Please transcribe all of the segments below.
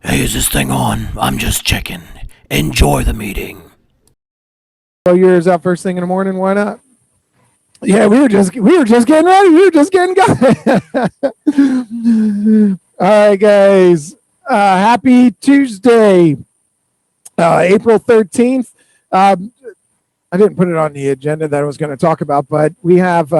Hey, is this thing on? I'm just checking. Enjoy the meeting. Throw yours out first thing in the morning. Why not? Yeah, we were just getting ready. We were just getting going. All right, guys. Happy Tuesday, April 13th. I didn't put it on the agenda that I was going to talk about, but we have.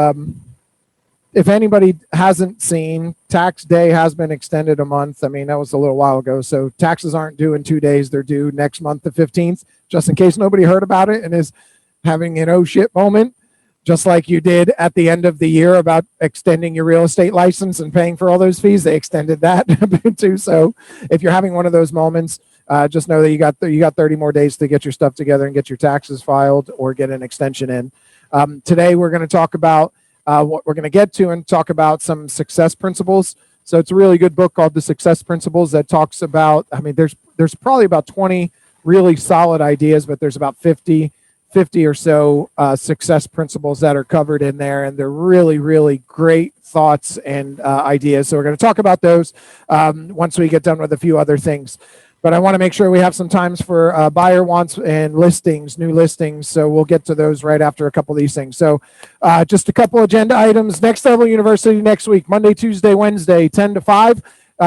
If anybody hasn't seen, tax day has been extended a month. I mean, that was a little while ago. So taxes aren't due in 2 days. They're due next month, the 15th, just in case nobody heard about it and is having an oh shit moment, just like you did at the end of the year about extending your real estate license and paying for all those fees. They extended that too. So if you're having one of those moments, just know that you got 30 more days to get your stuff together and get your taxes filed or get an extension in. Today, we're going to talk about what we're going to get to and talk about some success principles. So it's a really good book called The Success Principles that talks about, I mean, there's probably about 20 really solid ideas, but there's about 50 or so success principles that are covered in there. And they're really, really great thoughts and ideas. So we're going to talk about those once we get done with a few other things. But I want to make sure we have some times for buyer wants and listings, new listings. So we'll get to those right after a couple of these things. So just a couple agenda items. Next Level University next week, Monday, Tuesday, Wednesday, 10 to 5.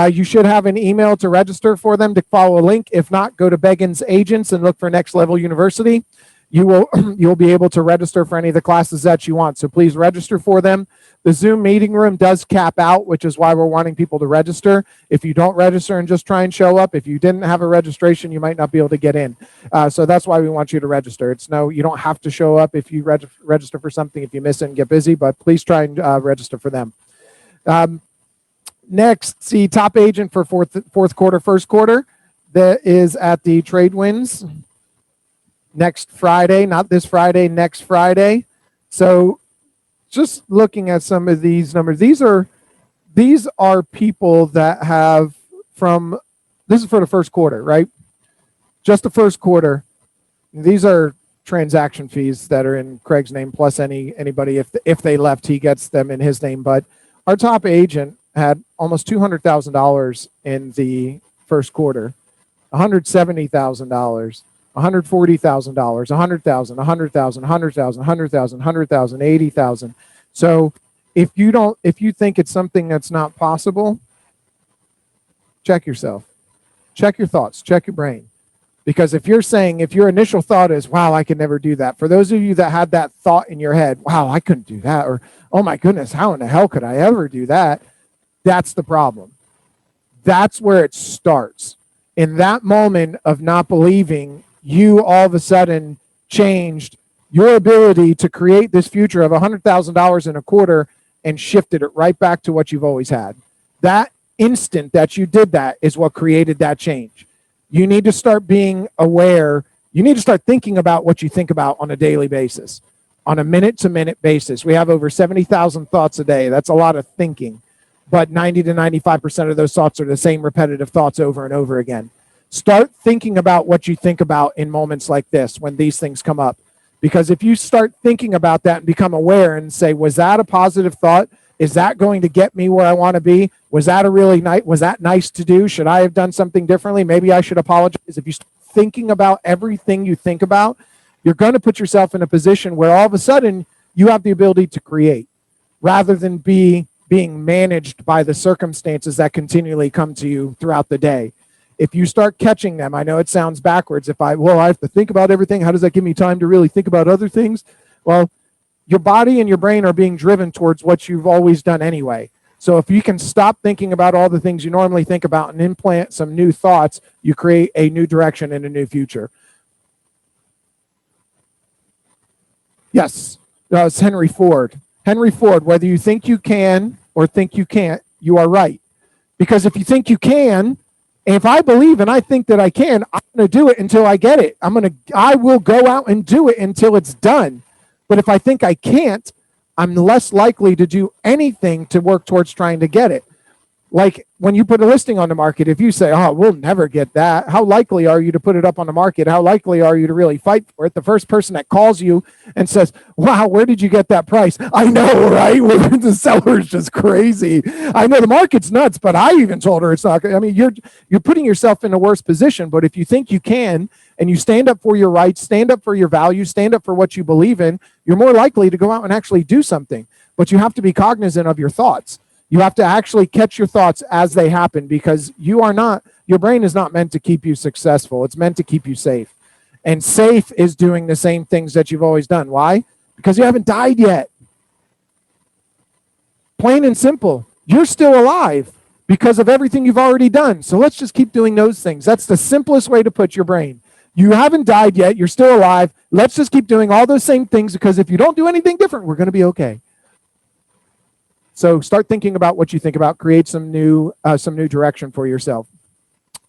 You should have an email to register for them to follow a link. If not, go to Beggins Agents and look for Next Level University. You'll be able to register for any of the classes that you want. So please register for them. The Zoom meeting room does cap out, which is why we're wanting people to register. If you don't register and just try and show up, if you didn't have a registration, you might not be able to get in. So that's why we want you to register. You don't have to show up if you register for something. If you miss it and get busy, but please try and register for them. Next, see top agent for fourth quarter, first quarter. That is at the Trade Winds next Friday, not this Friday, next Friday. So just looking at some of these numbers, these are people that have this is for the first quarter, right? Just the first quarter. These are transaction fees that are in Craig's name, plus anybody, if they left, he gets them in his name. But our top agent had almost $200,000 in the first quarter, $170,000. $140,000, $100,000, $100,000, $100,000, $100,000, $100,000, $80,000. So if you think it's something that's not possible, check yourself, check your thoughts, check your brain. Because if your initial thought is, wow, I could never do that. For those of you that had that thought in your head, wow, I couldn't do that. Or, oh my goodness, how in the hell could I ever do that? That's the problem. That's where it starts. In that moment of not believing, you all of a sudden changed your ability to create this future of $100,000 in a quarter and shifted it right back to what you've always had. That instant that you did that is what created that change. You need to start being aware. You need to start thinking about what you think about on a daily basis, on a minute-to-minute basis. We have over 70,000 thoughts a day. That's a lot of thinking, but 90 to 95% of those thoughts are the same repetitive thoughts over and over again. Start thinking about what you think about in moments like this when these things come up. Because if you start thinking about that and become aware and say, was that a positive thought? Is that going to get me where I want to be? Was that nice to do? Should I have done something differently? Maybe I should apologize. If you start thinking about everything you think about, you're going to put yourself in a position where all of a sudden you have the ability to create rather than being managed by the circumstances that continually come to you throughout the day. If you start catching them, I know it sounds backwards. I have to think about everything. How does that give me time to really think about other things? Well, your body and your brain are being driven towards what you've always done anyway. So if you can stop thinking about all the things you normally think about and implant some new thoughts, you create a new direction and a new future. Yes, it's Henry Ford. Henry Ford, whether you think you can or think you can't, you are right. Because if you think you can, and if I believe and I think that I can, I'm going to do it until I get it. I will go out and do it until it's done. But if I think I can't, I'm less likely to do anything to work towards trying to get it. Like when you put a listing on the market, if you say, oh, we'll never get that, how likely are you to put it up on the market? How likely are you to really fight for it? The first person that calls you and says, wow, where did you get that price? I know, right? The seller is just crazy. I know the market's nuts, but I even told her it's not. I mean, you're putting yourself in a worse position. But if you think you can and you stand up for your rights, stand up for your values, stand up for what you believe in, you're more likely to go out and actually do something. But you have to be cognizant of your thoughts. You have to actually catch your thoughts as they happen, because your brain is not meant to keep you successful. It's meant to keep you safe. And safe is doing the same things that you've always done. Why? Because you haven't died yet. Plain and simple. You're still alive because of everything you've already done. So let's just keep doing those things. That's the simplest way to put your brain. You haven't died yet. You're still alive. Let's just keep doing all those same things, because if you don't do anything different, we're going to be okay. So start thinking about what you think about. Create some new direction for yourself.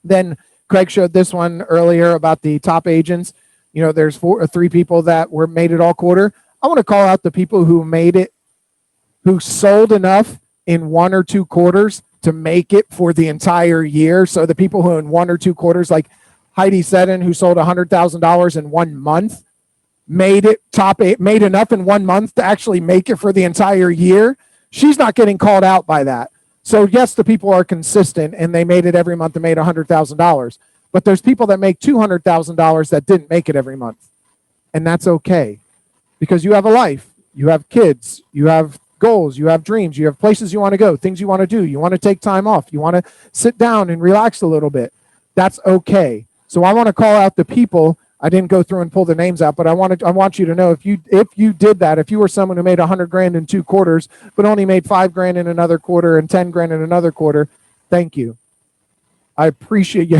Then Craig showed this one earlier about the top agents. You know, there's 3 people that made it all quarter. I want to call out the people who made it, who sold enough in 1 or 2 quarters to make it for the entire year. So the people who in 1 or 2 quarters, like Heidi Seddon, who sold $100,000 in 1 month, made enough in 1 month to actually make it for the entire year. She's not getting called out by that. So yes, the people are consistent and they made it every month and made $100,000. But there's people that make $200,000 that didn't make it every month. And that's okay, because you have a life, you have kids, you have goals, you have dreams, you have places you want to go, things you want to do, you want to take time off, you want to sit down and relax a little bit. That's okay. So I want to call out the people. I didn't go through and pull the names out, but I want you to know, if you did that, if you were someone who made $100,000 in 2 quarters, but only made $5,000 in another quarter and $10,000 in another quarter, thank you. I appreciate you.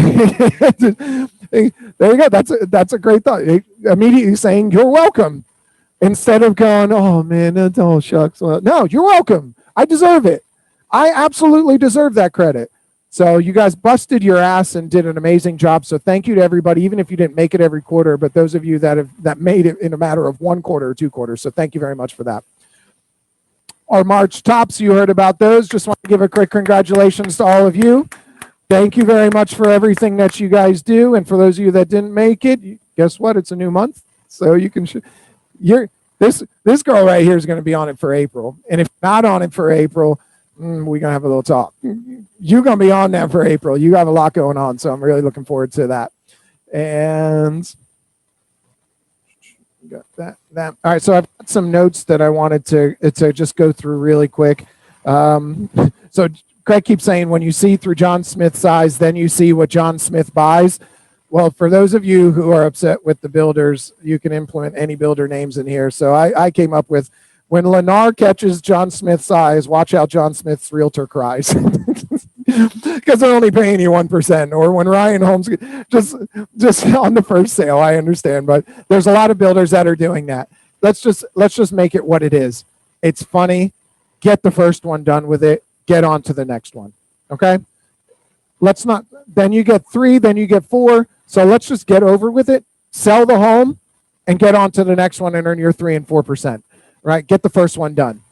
There you go. That's a great thought. Immediately saying you're welcome, instead of going, oh man, oh shucks. Well, no, you're welcome. I deserve it. I absolutely deserve that credit. So you guys busted your ass and did an amazing job. So thank you to everybody, even if you didn't make it every quarter, but those of you that made it in a matter of 1 quarter or 2 quarters. So thank you very much for that. Our March tops, you heard about those. Just want to give a quick congratulations to all of you. Thank you very much for everything that you guys do. And for those of you that didn't make it, guess what? It's a new month. So you can, this girl right here is going to be on it for April. And if not on it for April, we're going to have a little talk. You're going to be on that for April. You have a lot going on. So I'm really looking forward to that. And got that. All right. So I've got some notes that I wanted to just go through really quick. So Craig keeps saying, when you see through John Smith's eyes, then you see what John Smith buys. Well, for those of you who are upset with the builders, you can implement any builder names in here. So I came up with, when Lennar catches John Smith's eyes, watch out, John Smith's realtor cries. Because they're only paying you 1%. Or when Ryan Holmes, just on the first sale, I understand. But there's a lot of builders that are doing that. Let's just make it what it is. It's funny. Get the first one done with it. Get on to the next one. Okay? Let's not, then you get 3, then you get 4. So let's just get over with it. Sell the home and get on to the next one and earn your 3 and 4%. Right? Get the first one done.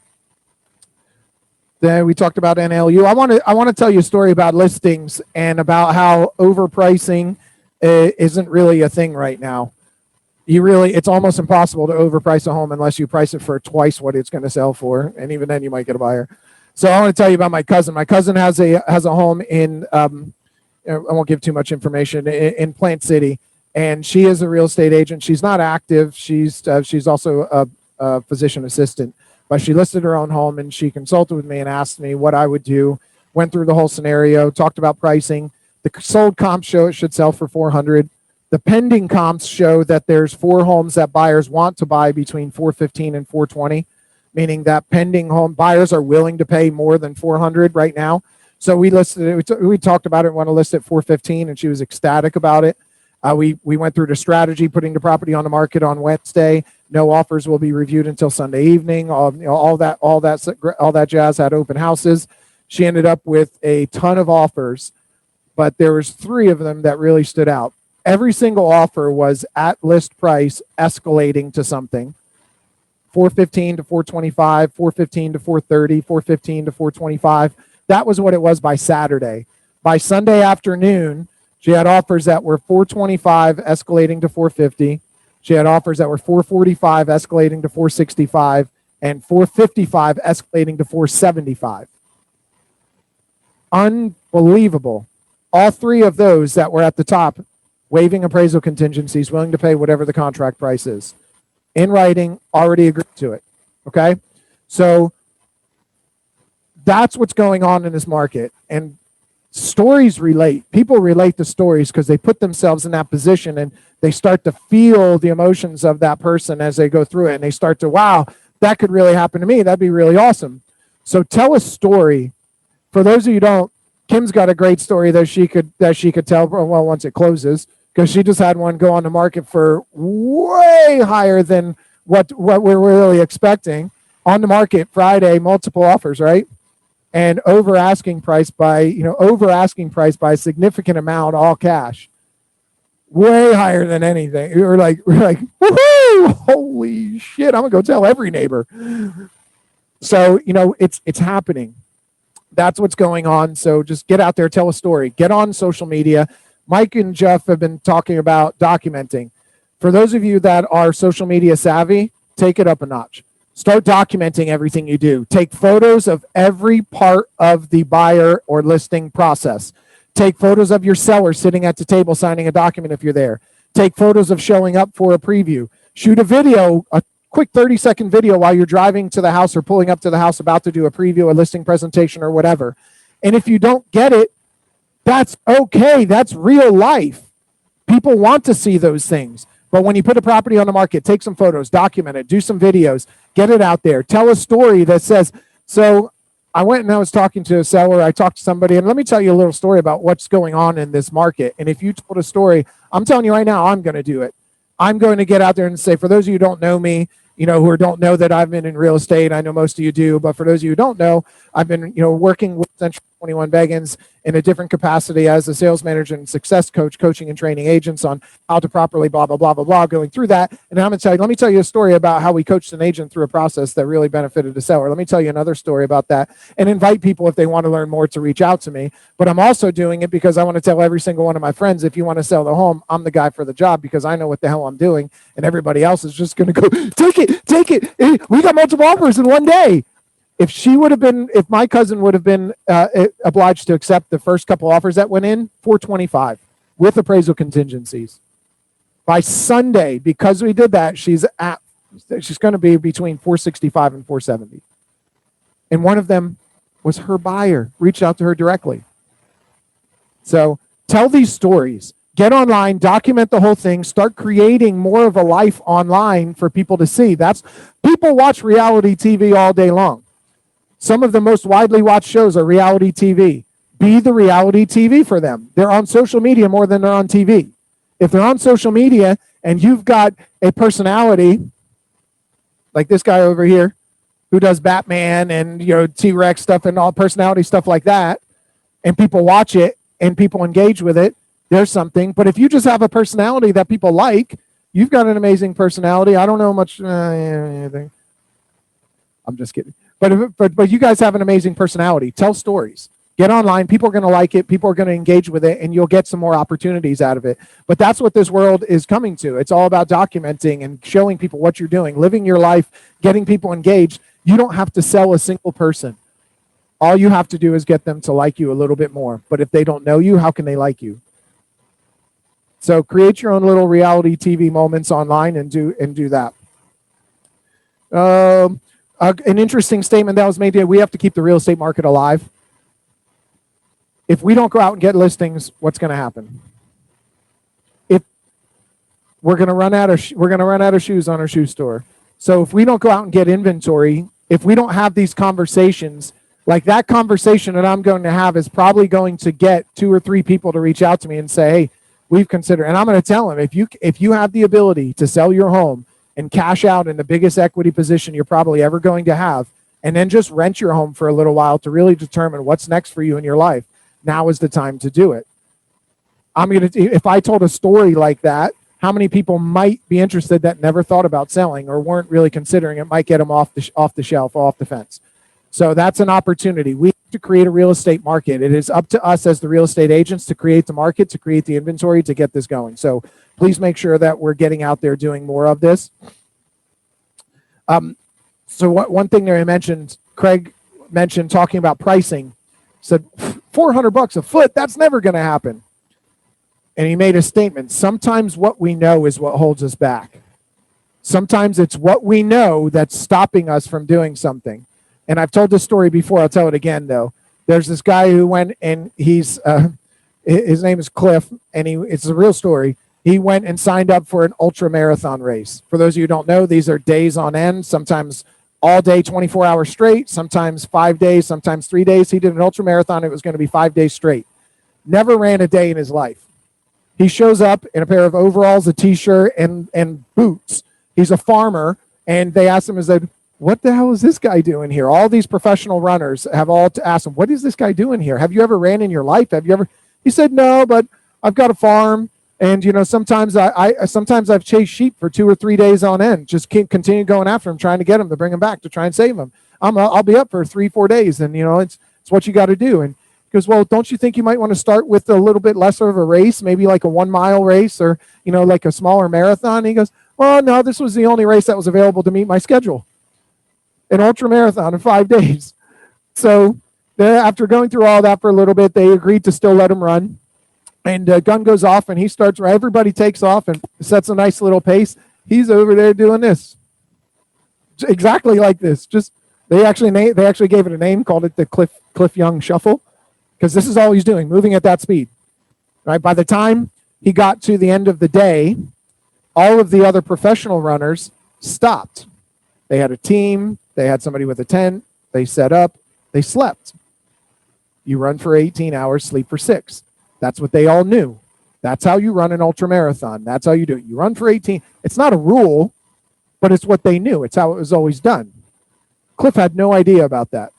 Then we talked about NLU. I want to tell you a story about listings and about how overpricing isn't really a thing right now. It's almost impossible to overprice a home unless you price it for twice what it's going to sell for, and even then you might get a buyer. So I want to tell you about my cousin. My cousin has a home in I won't give too much information, in Plant City, and she is a real estate agent. She's not active. She's also a physician assistant, but she listed her own home and she consulted with me and asked me what I would do. Went through the whole scenario, talked about pricing. The sold comps show it should sell for $400. The pending comps show that there's 4 homes that buyers want to buy between $415 and $420, meaning that pending home buyers are willing to pay more than $400 right now. So we listed it. We talked about it. Want to list it $415, and she was ecstatic about it. We went through the strategy, putting the property on the market on Wednesday. No offers will be reviewed until Sunday evening. All that jazz. Had open houses. She ended up with a ton of offers, but there was 3 of them that really stood out. Every single offer was at list price, escalating to something. $415 to $425, $415 to $430, $415 to $425. That was what it was by Saturday. By Sunday afternoon, she had offers that were 425 escalating to 450. She had offers that were 445 escalating to 465 and 455 escalating to 475. Unbelievable. All three of those that were at the top, waiving appraisal contingencies, willing to pay whatever the contract price is. In writing, already agreed to it. Okay? So that's what's going on in this market. And stories relate. People relate to stories because they put themselves in that position and they start to feel the emotions of that person as they go through it. And they start to, wow, that could really happen to me. That'd be really awesome. So tell a story. For those of you who don't, Kim's got a great story that she could tell, well, once it closes, because she just had one go on the market for way higher than what we're really expecting. On the market Friday, multiple offers, right? And over asking price by a significant amount, all cash. Way higher than anything. We're like, woohoo! Holy shit, I'm gonna go tell every neighbor. So, it's happening. That's what's going on. So just get out there, tell a story, get on social media. Mike and Jeff have been talking about documenting. For those of you that are social media savvy, take it up a notch. Start documenting everything you do. Take photos of every part of the buyer or listing process. Take photos of your seller sitting at the table signing a document if you're there. Take photos of showing up for a preview. Shoot a video, a quick 30-second video while you're driving to the house or pulling up to the house about to do a preview, a listing presentation, or whatever. And if you don't get it, that's okay. That's real life. People want to see those things. But when you put a property on the market, take some photos, document it, do some videos, get it out there. Tell a story that says, so I went and I was talking to a seller. I talked to somebody, and let me tell you a little story about what's going on in this market. And if you told a story, I'm telling you right now, I'm going to do it. I'm going to get out there and say, for those of you who don't know me, who don't know that I've been in real estate, I know most of you do, but for those of you who don't know, I've been, working with Central 21 Beggins in a different capacity as a sales manager and success coach, coaching and training agents on how to properly blah, blah, blah, blah, blah, going through that. And I'm going to tell you, let me tell you a story about how we coached an agent through a process that really benefited the seller. Let me tell you another story about that and invite people if they want to learn more to reach out to me. But I'm also doing it because I want to tell every single one of my friends, if you want to sell the home, I'm the guy for the job because I know what the hell I'm doing and everybody else is just going to go, take it. We got multiple offers in one day. If my cousin would have been obliged to accept the first couple offers that went in, 425 with appraisal contingencies. By Sunday, because we did that, she's going to be between 465 and 470. And one of them was her buyer, reached out to her directly. So tell these stories. Get online, document the whole thing, start creating more of a life online for people to see. People watch reality TV all day long. Some of the most widely watched shows are reality TV. Be the reality TV for them. They're on social media more than they're on TV. If they're on social media and you've got a personality like this guy over here who does Batman and T-Rex stuff and all personality stuff like that, and people watch it and people engage with it, there's something. But if you just have a personality that people like, you've got an amazing personality. I don't know much anything. I'm just kidding. But you guys have an amazing personality. Tell stories. Get online. People are going to like it. People are going to engage with it, and you'll get some more opportunities out of it. But that's what this world is coming to. It's all about documenting and showing people what you're doing, living your life, getting people engaged. You don't have to sell a single person. All you have to do is get them to like you a little bit more. But if they don't know you, how can they like you? So create your own little reality TV moments online and do that. An interesting statement that was made here, we have to keep the real estate market alive. If we don't go out and get listings, what's going to happen? If we're going to run out of shoes on our shoe store. So if we don't go out and get inventory, if we don't have these conversations, like that conversation that I'm going to have is probably going to get 2 or 3 people to reach out to me and say, hey, we've considered, and I'm going to tell them, if you have the ability to sell your home and cash out in the biggest equity position you're probably ever going to have, and then just rent your home for a little while to really determine what's next for you in your life, now is the time to do it. If I told a story like that, how many people might be interested that never thought about selling or weren't really considering it, might get them off the shelf, off the fence. So that's an opportunity. We have to create a real estate market. It is up to us as the real estate agents to create the market, to create the inventory, to get this going. So please make sure that we're getting out there doing more of this. So one thing that I mentioned, Craig mentioned talking about pricing, said $400 a foot, that's never going to happen. And he made a statement. Sometimes what we know is what holds us back. Sometimes it's what we know that's stopping us from doing something. And I've told this story before. I'll tell it again, though. There's this guy who went, and his name is Cliff, and it's a real story. He went and signed up for an ultra marathon race. For those of you who don't know, these are days on end, sometimes all day, 24 hours straight, sometimes 5 days, sometimes 3 days. He did an ultra marathon. It was going to be 5 days straight. Never ran a day in his life. He shows up in a pair of overalls, a t-shirt, and boots. He's a farmer, and they asked him, what the hell is this guy doing here? All these professional runners have all to ask him, what is this guy doing here? Have you ever ran in your life? Have you ever? He said, no, but I've got a farm, and sometimes I've chased sheep for 2 or 3 days on end. Just continue going after them, trying to get them, to bring them back, to try and save them. I'll be up for 3-4 days, and it's what you got to do. And he goes, well, don't you think you might want to start with a little bit lesser of a race, maybe like a 1 mile race, or like a smaller marathon? And he goes, well, no, this was the only race that was available to meet my schedule. An ultra marathon in 5 days. So after going through all that for a little bit, they agreed to still let him run. And gun goes off, and he starts. Everybody takes off and sets a nice little pace. He's over there doing this, exactly like this. Just they actually gave it a name, called it the Cliff Young Shuffle, because this is all he's doing, moving at that speed. Right. By the time he got to the end of the day, all of the other professional runners stopped. They had a team. They had somebody with a tent. They set up. They slept. You run for 18 hours, sleep for 6. That's what they all knew. That's how you run an ultra marathon. That's how you do it. You run for 18. It's not a rule, but it's what they knew. It's how it was always done. Cliff had no idea about that.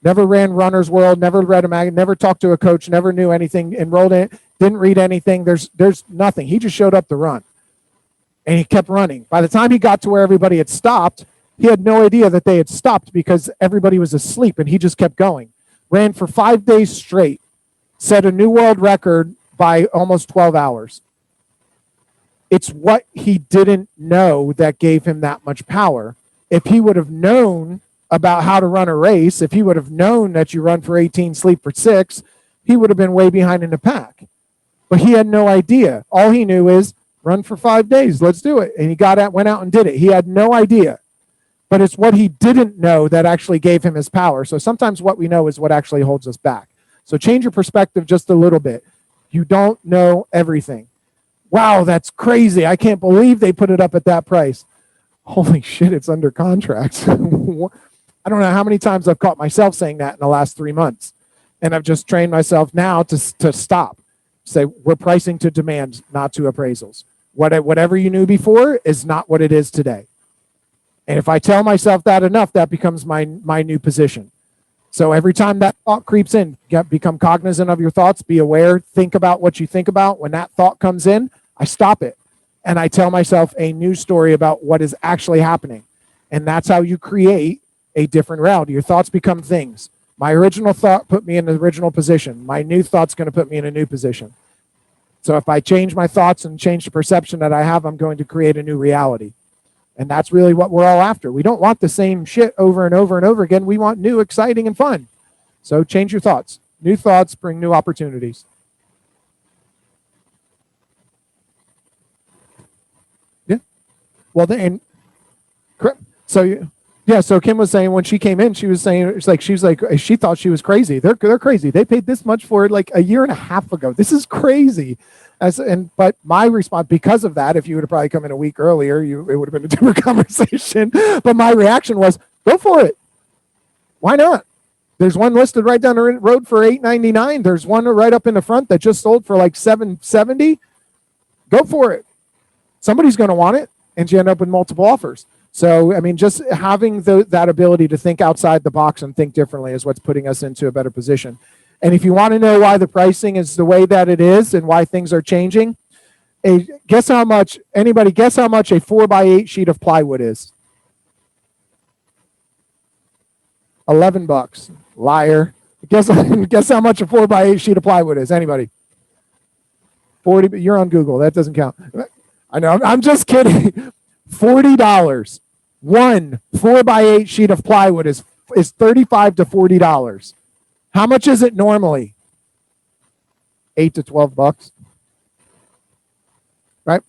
Never ran Runner's World, never read a magazine, never talked to a coach, never knew anything, enrolled in it, didn't read anything. There's nothing. He just showed up to run. And he kept running. By the time he got to where everybody had stopped, he had no idea that they had stopped because everybody was asleep, and he just kept going. Ran for 5 days straight, set a new world record by almost 12 hours. It's what he didn't know that gave him that much power. If he would have known about how to run a race, if he would have known that you run for 18, sleep for 6, he would have been way behind in the pack. But he had no idea. All he knew is run for 5 days. Let's do it. And he went out and did it. He had no idea. But it's what he didn't know that actually gave him his power. So sometimes what we know is what actually holds us back. So change your perspective just a little bit. You don't know everything. Wow, that's crazy. I can't believe they put it up at that price. Holy shit, it's under contract. I don't know how many times I've caught myself saying that in the last 3 months. And I've just trained myself now to stop. Say, we're pricing to demand, not to appraisals. Whatever you knew before is not what it is today. And if I tell myself that enough, that becomes my new position. So every time that thought creeps in, become cognizant of your thoughts, be aware, think about what you think about. When that thought comes in, I stop it. And I tell myself a new story about what is actually happening. And that's how you create a different reality. Your thoughts become things. My original thought put me in the original position. My new thought's going to put me in a new position. So if I change my thoughts and change the perception that I have, I'm going to create a new reality. And that's really what we're all after. We don't want the same shit over and over and over again. We want new, exciting, and fun. So change your thoughts. New thoughts bring new opportunities. Yeah. Well, so Kim was saying when she came in, she was saying she thought she was crazy. They're crazy. They paid this much for it like a year and a half ago. This is crazy. But my response, because of that, if you would have probably come in a week earlier, it would have been a different conversation. But my reaction was, go for it. Why not? There's one listed right down the road for $899. There's one right up in the front that just sold for like $770. Go for it. Somebody's going to want it, and you end up with multiple offers. So, I mean, just having that ability to think outside the box and think differently is what's putting us into a better position. And if you want to know why the pricing is the way that it is and why things are changing, guess how much a 4x8 sheet of plywood is? $11. Liar. Guess how much a 4x8 sheet of plywood is? Anybody? 40. You're on Google. That doesn't count. I know. I'm just kidding. $40. One 4x8 sheet of plywood is $35 to $40. How much is it normally? $8 to $12. Right?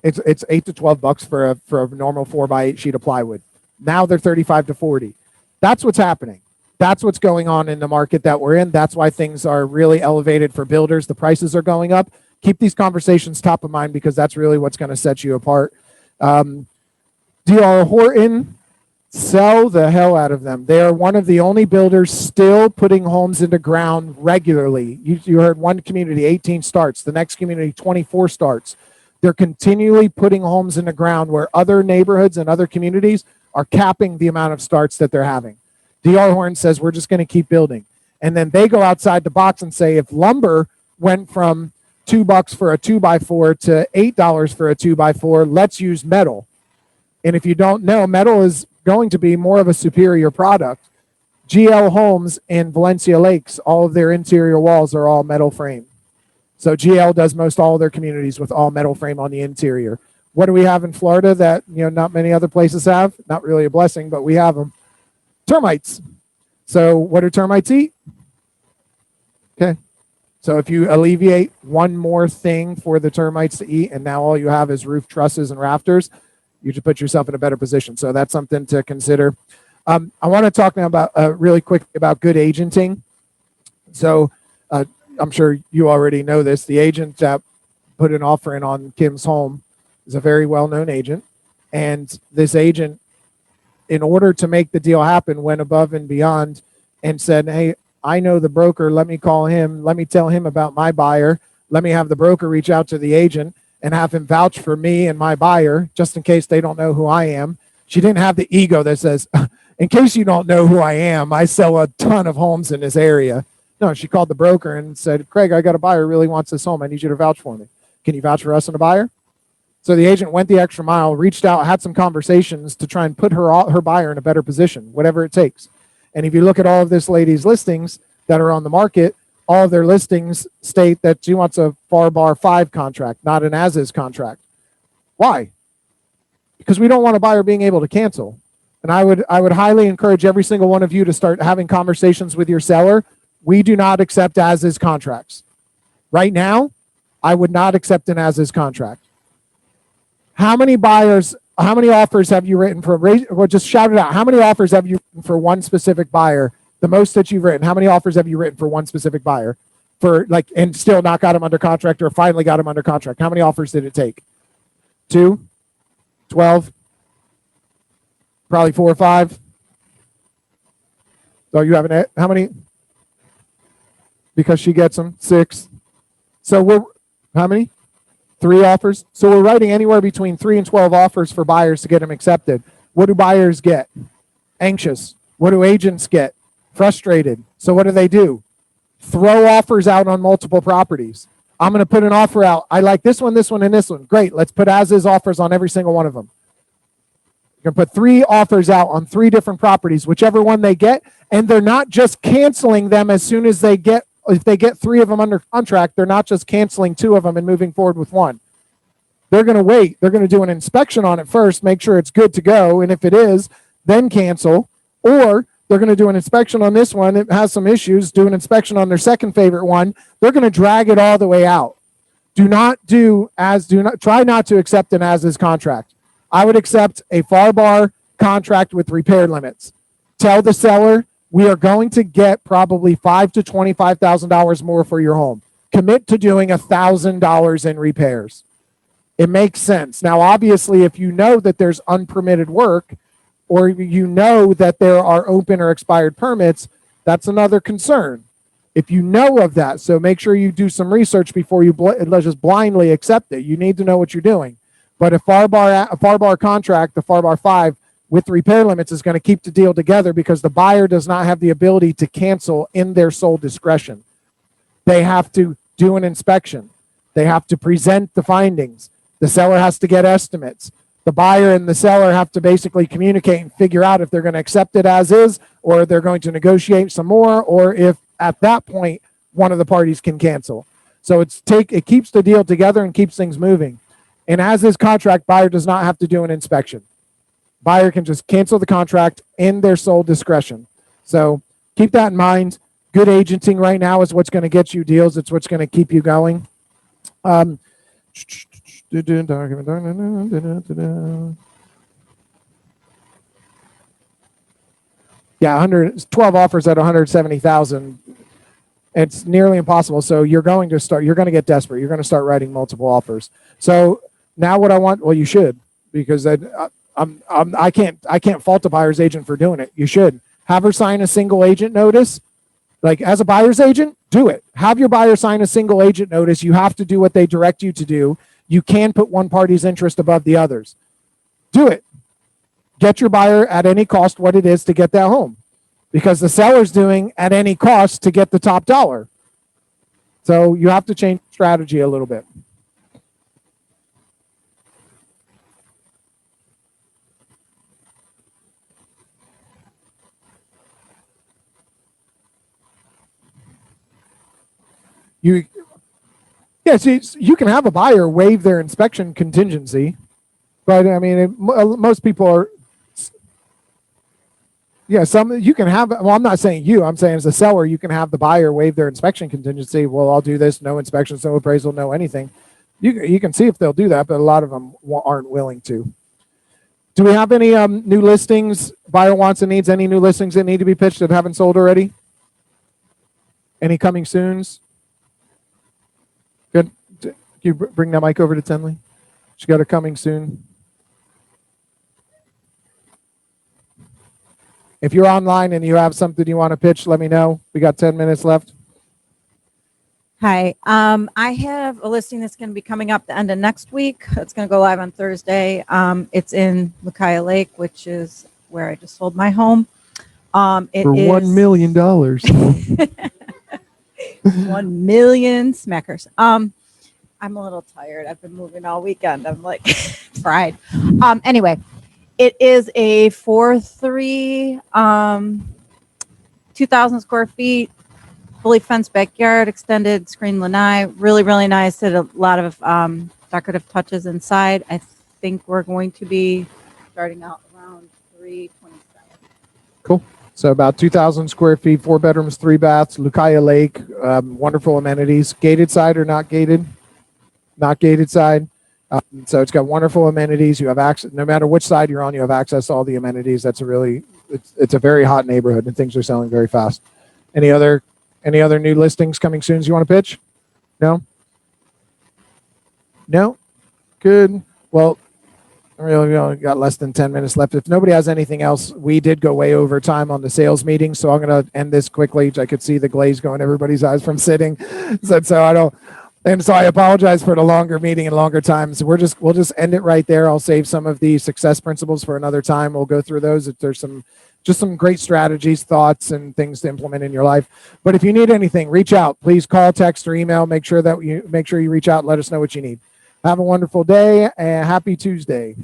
It's $8 to $12 for a normal 4x8 sheet of plywood. Now they're $35 to $40. That's what's happening. That's what's going on in the market that we're in. That's why things are really elevated for builders. The prices are going up. Keep these conversations top of mind because that's really what's going to set you apart. D.R. Horton, sell the hell out of them. They are one of the only builders still putting homes into ground regularly. You heard one community, 18 starts. The next community, 24 starts. They're continually putting homes in the ground where other neighborhoods and other communities are capping the amount of starts that they're having. D.R. Horton says, we're just going to keep building. And then they go outside the box and say, if lumber went from $2 for a 2x4 to $8 for a 2x4, let's use metal. And if you don't know, metal is going to be more of a superior product. GL Homes in Valencia Lakes, all of their interior walls are all metal frame. So GL does most all of their communities with all metal frame on the interior. What do we have in Florida that not many other places have? Not really a blessing, but we have them. Termites. So what do termites eat? Okay. So if you alleviate one more thing for the termites to eat, and now all you have is roof trusses and rafters, you should put yourself in a better position. So that's something to consider. I want to talk now about really quick about good agenting. So I'm sure you already know this. The agent that put an offer in on Kim's home is a very well-known agent. And this agent, in order to make the deal happen, went above and beyond and said, hey, I know the broker. Let me call him. Let me tell him about my buyer. Let me have the broker reach out to the agent and have him vouch for me and my buyer, just in case they don't know who I am. She didn't have the ego that says, in case you don't know who I am, I sell a ton of homes in this area. No, she called the broker and said, Craig, I got a buyer who really wants this home. I need you to vouch for me. Can you vouch for us and a buyer? So the agent went the extra mile, reached out, had some conversations to try and put her buyer in a better position, whatever it takes. And if you look at all of this lady's listings that are on the market, all of their listings state that she wants a FAR Bar 5 contract, not an as-is contract. Why? Because we don't want a buyer being able to cancel. And I would highly encourage every single one of you to start having conversations with your seller. We do not accept as-is contracts. Right now, I would not accept an as-is contract. How many offers have you written for, well, just shout it out. How many offers have you written for one specific buyer? The most that you've written. How many offers have you written for one specific buyer and still not got him under contract or finally got him under contract? How many offers did it take? 2, 12, probably 4 or 5. So you haven't, how many? Because she gets them, 6. So how many? 3 offers. So we're writing anywhere between 3 and 12 offers for buyers to get them accepted. What do buyers get? Anxious. What do agents get? Frustrated. So what do? Throw offers out on multiple properties. I'm going to put an offer out. I like this one, and this one. Great. Let's put as-is offers on every single one of them. You're going to put 3 offers out on 3 different properties, whichever one they get. And they're not just canceling them as soon as they get, if they get 3 of them under contract, they're not just canceling 2 of them and moving forward with 1. They're going to wait. They're going to do an inspection on it first, make sure it's good to go. And if it is, then cancel. Or they're going to do an inspection on this one. It has some issues. Do an inspection on their second favorite one. They're going to drag it all the way out. Try not to accept an as-is contract. I would accept a FAR Bar contract with repair limits. Tell the seller, we are going to get probably $5,000 to $25,000 more for your home. Commit to doing $1,000 in repairs. It makes sense. Now, obviously, if you know that there's unpermitted work, or you know that there are open or expired permits, that's another concern. If you know of that, so make sure you do some research before you just blindly accept it. You need to know what you're doing. But a FAR Bar contract, the FAR Bar 5 with repair limits is going to keep the deal together because the buyer does not have the ability to cancel in their sole discretion. They have to do an inspection. They have to present the findings. The seller has to get estimates. The buyer and the seller have to basically communicate and figure out if they're going to accept it as is, or they're going to negotiate some more, or if at that point one of the parties can cancel. So it keeps the deal together and keeps things moving. And as is contract, buyer does not have to do an inspection. Buyer can just cancel the contract in their sole discretion. So keep that in mind. Good agenting right now is what's going to get you deals. It's what's going to keep you going. Yeah, 112 offers at 170,000. It's nearly impossible. So you're going to get desperate. You're going to start writing multiple offers. So now what I want, well, you should, because I can't fault a buyer's agent for doing it. You should have her sign a single agent notice. Like, as a buyer's agent, do it. Have your buyer sign a single agent notice. You have to do what they direct you to do. You can put one party's interest above the others. Do it. Get your buyer at any cost what it is to get that home, because the seller's doing at any cost to get the top dollar. So you have to change strategy a little bit. See, you can have a buyer waive their inspection contingency, but I mean, most people are. Yeah, you can have. Well, I'm not saying you. I'm saying as a seller, you can have the buyer waive their inspection contingency. Well, I'll do this. No inspections, no appraisal, no anything. You can see if they'll do that, but a lot of them aren't willing to. Do we have any new listings? Buyer wants and needs any new listings that need to be pitched that haven't sold already? Any coming soons? Good. Can you bring that mic over to Tenley? She got a coming soon. If you're online and you have something you want to pitch, let me know. We got 10 minutes left. Hi. I have a listing that's going to be coming up the end of next week. It's going to go live on Thursday. It's in Lucia Lake, which is where I just sold my home. For $1 million. 1 million smackers. I'm a little tired. I've been moving all weekend. I'm like fried. Anyway, it is a 4.3, 2,000 square feet, fully fenced backyard, extended screen lanai. Really, really nice. Did a lot of decorative touches inside. I think we're going to be starting out around 327. Cool. So about 2,000 square feet, 4 bedrooms, 3 baths, Lucia Lake, wonderful amenities. Gated side or not gated? Not gated side. So it's got wonderful amenities. You have access, no matter which side you're on, you have access to all the amenities. It's a very hot neighborhood and things are selling very fast. Any other new listings coming soon you want to pitch? No? Good. Well, we only got less than 10 minutes left. If nobody has anything else, we did go way over time on the sales meeting, so I'm going to end this quickly. I could see the glaze going everybody's eyes from sitting. So I apologize for the longer meeting and longer time. So we'll just end it right there. I'll save some of the success principles for another time. We'll go through those. If there's some great strategies, thoughts, and things to implement in your life. But if you need anything, reach out. Please call, text, or email. Make sure you reach out and let us know what you need. Have a wonderful day and happy Tuesday.